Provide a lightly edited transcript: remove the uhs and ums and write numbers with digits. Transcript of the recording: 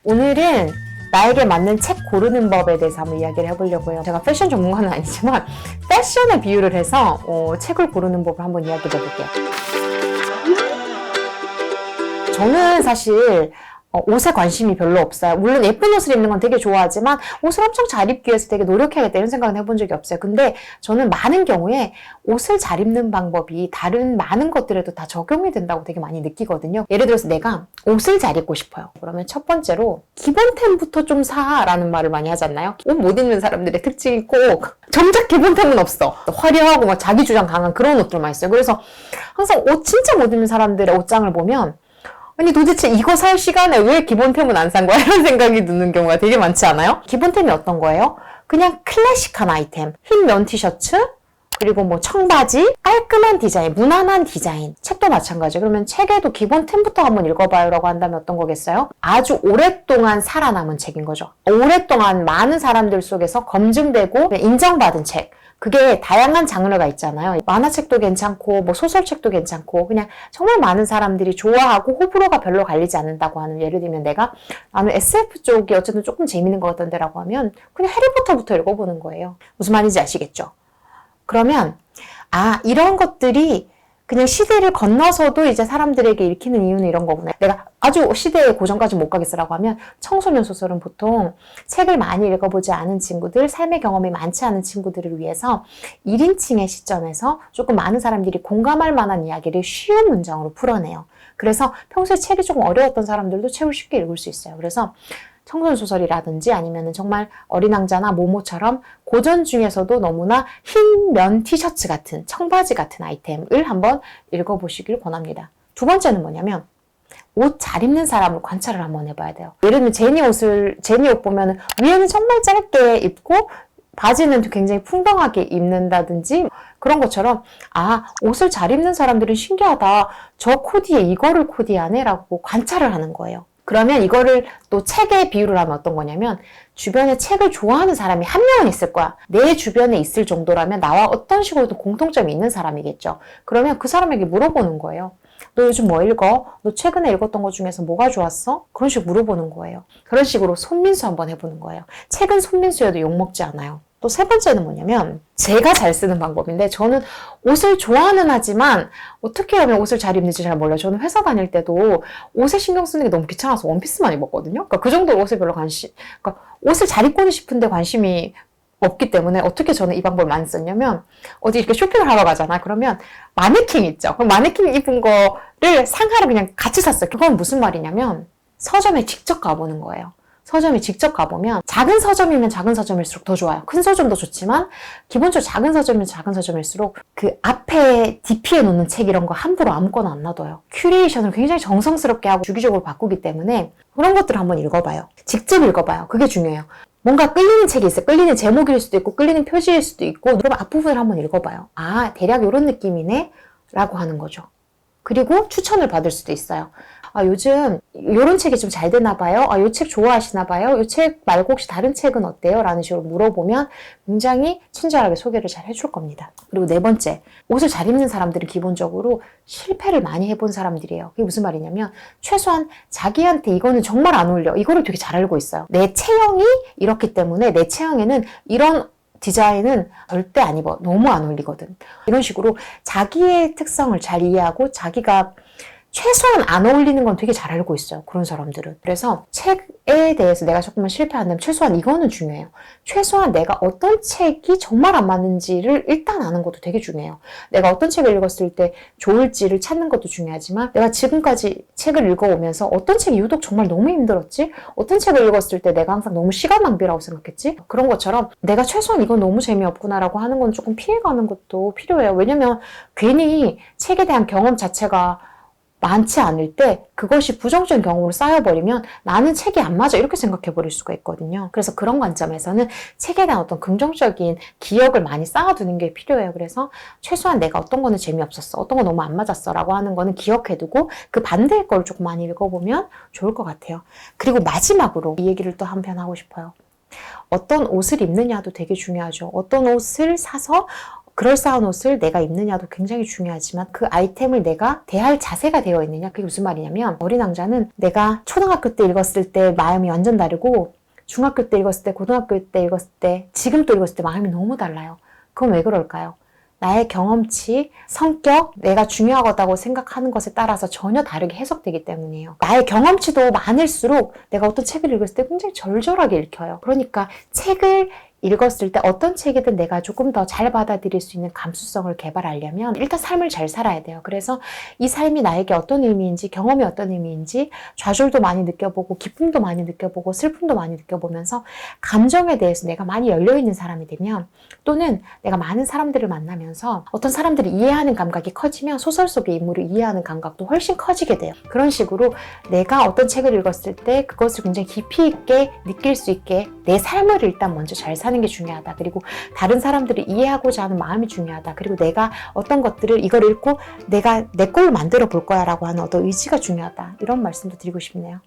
오늘은 나에게 맞는 책 고르는 법에 대해서 한번 이야기를 해보려고요. 제가 패션 전문가는 아니지만 패션에 비유를 해서 책을 고르는 법을 한번 이야기를 해볼게요. 저는 사실 옷에 관심이 별로 없어요. 물론 예쁜 옷을 입는 건 되게 좋아하지만 옷을 엄청 잘 입기 위해서 되게 노력해야겠다 이런 생각은 해본 적이 없어요. 근데 저는 많은 경우에 옷을 잘 입는 방법이 다른 많은 것들에도 다 적용이 된다고 되게 많이 느끼거든요. 예를 들어서 내가 옷을 잘 입고 싶어요. 그러면 첫 번째로 기본템부터 좀 사라는 말을 많이 하지 않나요? 옷 못 입는 사람들의 특징이 꼭 정작 기본템은 없어. 화려하고 막 자기 주장 강한 그런 옷들만 있어요. 그래서 항상 옷 진짜 못 입는 사람들의 옷장을 보면 아니 도대체 이거 살 시간에 왜 기본템은 안 산 거야? 이런 생각이 드는 경우가 되게 많지 않아요? 기본템이 어떤 거예요? 그냥 클래식한 아이템, 흰 면 티셔츠, 그리고 뭐 청바지, 깔끔한 디자인, 무난한 디자인. 책도 마찬가지. 그러면 책에도 기본템부터 한번 읽어봐요 라고 한다면 어떤 거겠어요? 아주 오랫동안 살아남은 책인 거죠. 오랫동안 많은 사람들 속에서 검증되고 인정받은 책. 그게 다양한 장르가 있잖아요. 만화책도 괜찮고 뭐 소설책도 괜찮고 그냥 정말 많은 사람들이 좋아하고 호불호가 별로 갈리지 않는다고 하는, 예를 들면 나는 SF 쪽이 어쨌든 조금 재밌는 것 같던데 라고 하면 그냥 해리포터부터 읽어보는 거예요. 무슨 말인지 아시겠죠? 그러면 이런 것들이 그냥 시대를 건너서도 이제 사람들에게 읽히는 이유는 이런 거구나. 내가 아주 시대의 고전까지 못 가겠어라고 하면 청소년 소설은 보통 책을 많이 읽어보지 않은 친구들, 삶의 경험이 많지 않은 친구들을 위해서 1인칭의 시점에서 조금 많은 사람들이 공감할 만한 이야기를 쉬운 문장으로 풀어내요. 그래서 평소에 책이 조금 어려웠던 사람들도 책을 쉽게 읽을 수 있어요. 그래서 청소년 소설이라든지 아니면 정말 어린 왕자나 모모처럼 고전 중에서도 너무나 흰 면 티셔츠 같은, 청바지 같은 아이템을 한번 읽어보시길 권합니다. 두 번째는 뭐냐면 옷 잘 입는 사람을 관찰을 한번 해봐야 돼요. 예를 들면 제니 옷 보면 위에는 정말 짧게 입고 바지는 굉장히 풍성하게 입는다든지 그런 것처럼 옷을 잘 입는 사람들은 신기하다. 저 코디에 이거를 코디하네 라고 관찰을 하는 거예요. 그러면 이거를 또 책에 비유를 하면 어떤 거냐면 주변에 책을 좋아하는 사람이 한 명은 있을 거야. 내 주변에 있을 정도라면 나와 어떤 식으로도 공통점이 있는 사람이겠죠. 그러면 그 사람에게 물어보는 거예요. 너 요즘 뭐 읽어? 너 최근에 읽었던 것 중에서 뭐가 좋았어? 그런 식으로 물어보는 거예요. 그런 식으로 손민수 한번 해보는 거예요. 책은 손민수여도 욕먹지 않아요. 또 세 번째는 뭐냐면 제가 잘 쓰는 방법인데, 저는 옷을 좋아하는 하지만 어떻게 하면 옷을 잘 입는지 잘 몰라요. 저는 회사 다닐 때도 옷에 신경 쓰는 게 너무 귀찮아서 원피스만 입었거든요. 그러니까 그 정도로 옷에 별로 그러니까 옷을 잘 입고는 싶은데 관심이 없기 때문에 어떻게 저는 이 방법을 많이 썼냐면, 어디 이렇게 쇼핑을 하러 가잖아. 그러면 마네킹 있죠. 그럼 마네킹 입은 거를 상하를 그냥 같이 샀어요. 그건 무슨 말이냐면 서점에 직접 가보는 거예요. 서점에 직접 가보면 작은 서점이면 작은 서점일수록 더 좋아요. 큰 서점도 좋지만 기본적으로 작은 서점이면 작은 서점일수록 그 앞에 DP에 놓는 책 이런 거 함부로 아무거나 안 놔둬요. 큐레이션을 굉장히 정성스럽게 하고 주기적으로 바꾸기 때문에 그런 것들을 한번 읽어봐요. 직접 읽어봐요. 그게 중요해요. 뭔가 끌리는 책이 있어요. 끌리는 제목일 수도 있고 끌리는 표지일 수도 있고, 그럼 앞부분을 한번 읽어봐요. 대략 이런 느낌이네 라고 하는 거죠. 그리고 추천을 받을 수도 있어요. 요즘 이런 책이 좀 잘 되나 봐요. 이 책 좋아하시나 봐요. 이 책 말고 혹시 다른 책은 어때요? 라는 식으로 물어보면 굉장히 친절하게 소개를 잘 해줄 겁니다. 그리고 네 번째, 옷을 잘 입는 사람들은 기본적으로 실패를 많이 해본 사람들이에요. 그게 무슨 말이냐면 최소한 자기한테 이거는 정말 안 어울려. 이거를 되게 잘 알고 있어요. 내 체형이 이렇기 때문에 내 체형에는 이런 디자인은 절대 안 입어. 너무 안 어울리거든. 이런 식으로 자기의 특성을 잘 이해하고 자기가 최소한 안 어울리는 건 되게 잘 알고 있어요. 그런 사람들은. 그래서 책에 대해서 내가 조금만 실패한다면 최소한 이거는 중요해요. 최소한 내가 어떤 책이 정말 안 맞는지를 일단 아는 것도 되게 중요해요. 내가 어떤 책을 읽었을 때 좋을지를 찾는 것도 중요하지만 내가 지금까지 책을 읽어오면서 어떤 책이 유독 정말 너무 힘들었지? 어떤 책을 읽었을 때 내가 항상 너무 시간 낭비라고 생각했지? 그런 것처럼 내가 최소한 이건 너무 재미없구나라고 하는 건 조금 피해가는 것도 필요해요. 왜냐면 괜히 책에 대한 경험 자체가 많지 않을 때 그것이 부정적인 경험으로 쌓여버리면 나는 책이 안 맞아 이렇게 생각해버릴 수가 있거든요. 그래서 그런 관점에서는 책에 대한 어떤 긍정적인 기억을 많이 쌓아두는 게 필요해요. 그래서 최소한 내가 어떤 거는 재미없었어, 어떤 거 너무 안 맞았어 라고 하는 거는 기억해두고 그 반대의 거를 조금 많이 읽어보면 좋을 것 같아요. 그리고 마지막으로 이 얘기를 또 한편 하고 싶어요. 어떤 옷을 입느냐도 되게 중요하죠. 어떤 옷을 사서 그럴싸한 옷을 내가 입느냐도 굉장히 중요하지만 그 아이템을 내가 대할 자세가 되어 있느냐. 그게 무슨 말이냐면 어린 왕자는 내가 초등학교 때 읽었을 때 마음이 완전 다르고 중학교 때 읽었을 때, 고등학교 때 읽었을 때, 지금 또 읽었을 때 마음이 너무 달라요. 그건 왜 그럴까요? 나의 경험치, 성격, 내가 중요하다고 생각하는 것에 따라서 전혀 다르게 해석되기 때문이에요. 나의 경험치도 많을수록 내가 어떤 책을 읽었을 때 굉장히 절절하게 읽혀요. 그러니까 책을 읽었을 때 어떤 책이든 내가 조금 더 잘 받아들일 수 있는 감수성을 개발하려면 일단 삶을 잘 살아야 돼요. 그래서 이 삶이 나에게 어떤 의미인지, 경험이 어떤 의미인지 좌절도 많이 느껴보고 기쁨도 많이 느껴보고 슬픔도 많이 느껴보면서 감정에 대해서 내가 많이 열려있는 사람이 되면, 또는 내가 많은 사람들을 만나면서 어떤 사람들이 이해하는 감각이 커지면 소설 속의 인물을 이해하는 감각도 훨씬 커지게 돼요. 그런 식으로 내가 어떤 책을 읽었을 때 그것을 굉장히 깊이 있게 느낄 수 있게 내 삶을 일단 먼저 잘 사는 게 중요하다. 그리고 다른 사람들을 이해하고자 하는 마음이 중요하다. 그리고 내가 어떤 것들을 이걸 읽고 내가 내 걸로 만들어 볼 거야 라고 하는 어떤 의지가 중요하다. 이런 말씀도 드리고 싶네요.